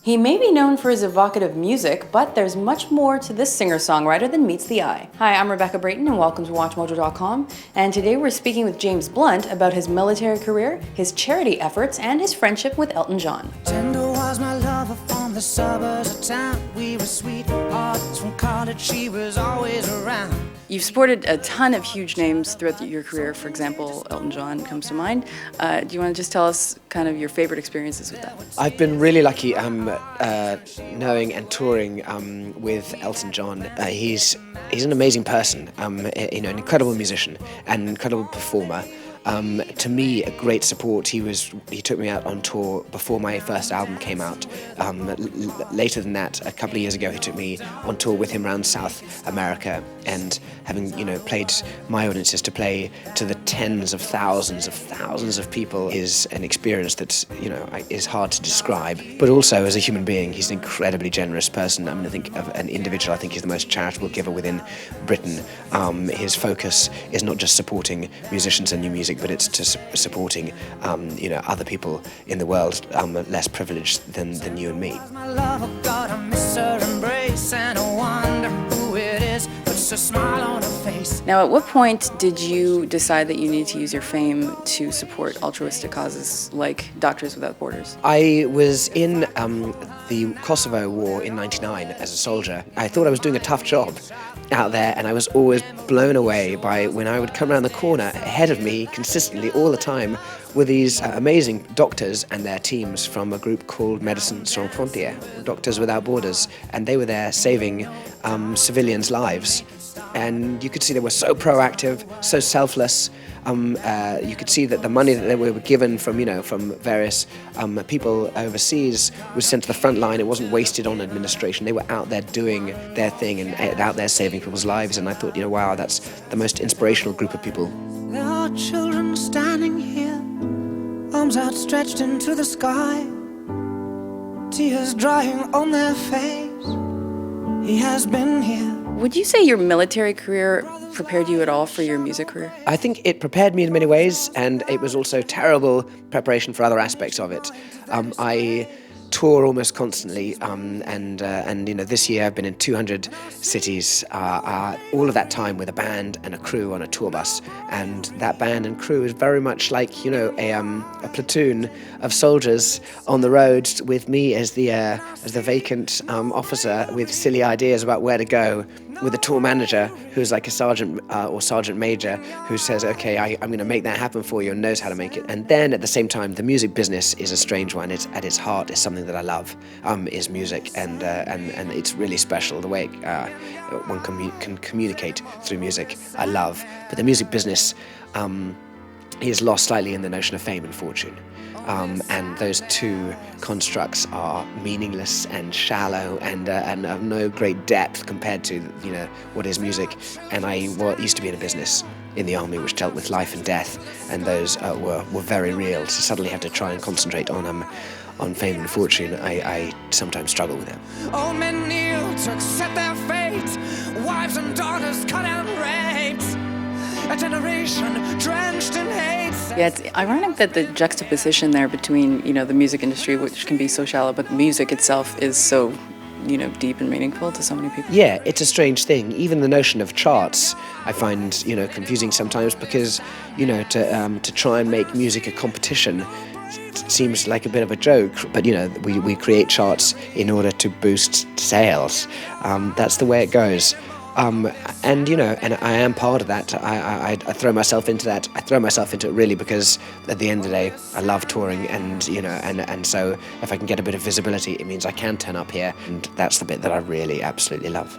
He may be known for his evocative music, but there's much more to this singer-songwriter than meets the eye. Hi, I'm Rebecca Brayton and welcome to WatchMojo.com, and today we're speaking with James Blunt about his military career, his charity efforts, and his friendship with Elton John. Tender was my lover from the suburbs of town. We were sweethearts from college, she was always around. You've supported a ton of huge names throughout your career. For example, Elton John comes to mind. Do you want to just tell us kind of your favorite experiences with that? I've been really lucky knowing and touring with Elton John. He's an amazing person, an incredible musician and an incredible performer. To me, a great support. He took me out on tour before my first album came out. Later than that, a couple of years ago, he took me on tour with him around South America, and having played my audiences to play to the tens of thousands of people is an experience that is hard to describe. But also as a human being, he's an incredibly generous person. I mean, I think of an individual, I think he's the most charitable giver within Britain. His focus is not just supporting musicians and new music, but it's to supporting other people in the world less privileged than you and me. My love, oh God, I miss her embrace, and I wonder who it is, puts a smile on her face. Now, at what point did you decide that you needed to use your fame to support altruistic causes like Doctors Without Borders? I was in the Kosovo War in '99 as a soldier. I thought I was doing a tough job out there, and I was always blown away by when I would come around the corner. Ahead of me consistently all the time were these amazing doctors and their teams from a group called Médecins Sans Frontières, Doctors Without Borders, and they were there saving civilians' lives. And you could see they were so proactive, so selfless. You could see that the money that they were given from various people overseas was sent to the front line. It wasn't wasted on administration. They were out there doing their thing and out there saving people's lives. And I thought, wow, that's the most inspirational group of people. There are children standing here, arms outstretched into the sky, tears drying on their face. He has been here. Would you say your military career prepared you at all for your music career? I think it prepared me in many ways, and it was also terrible preparation for other aspects of it. I tour almost constantly, and this year I've been in 200 cities, all of that time with a band and a crew on a tour bus, and that band and crew is very much like a platoon of soldiers on the road with me as the vacant officer with silly ideas about where to go, with a tour manager who's like a sergeant or sergeant major who says, okay, I'm going to make that happen for you and knows how to make it. And then at the same time, the music business is a strange one. It's at its heart is something that I love, is music, and it's really special the way one can communicate through music. I love, but the music business is lost slightly in the notion of fame and fortune. And those two constructs are meaningless and shallow and of no great depth compared to what is music. And I used to be in a business in the army which dealt with life and death, and those were very real. To suddenly have to try and concentrate on fame and fortune, I sometimes struggle with that. Old men kneel to accept their fate, wives and daughters cut and raped, a generation drenched in hate. Yeah, it's ironic that the juxtaposition there between, the music industry, which can be so shallow, but music itself is so, deep and meaningful to so many people. Yeah, it's a strange thing. Even the notion of charts, I find, confusing sometimes because, to try and make music a competition seems like a bit of a joke. But, we create charts in order to boost sales. That's the way it goes. And I am part of that. I throw myself into that. I throw myself into it really because at the end of the day, I love touring, and so if I can get a bit of visibility, it means I can turn up here, and that's the bit that I really absolutely love.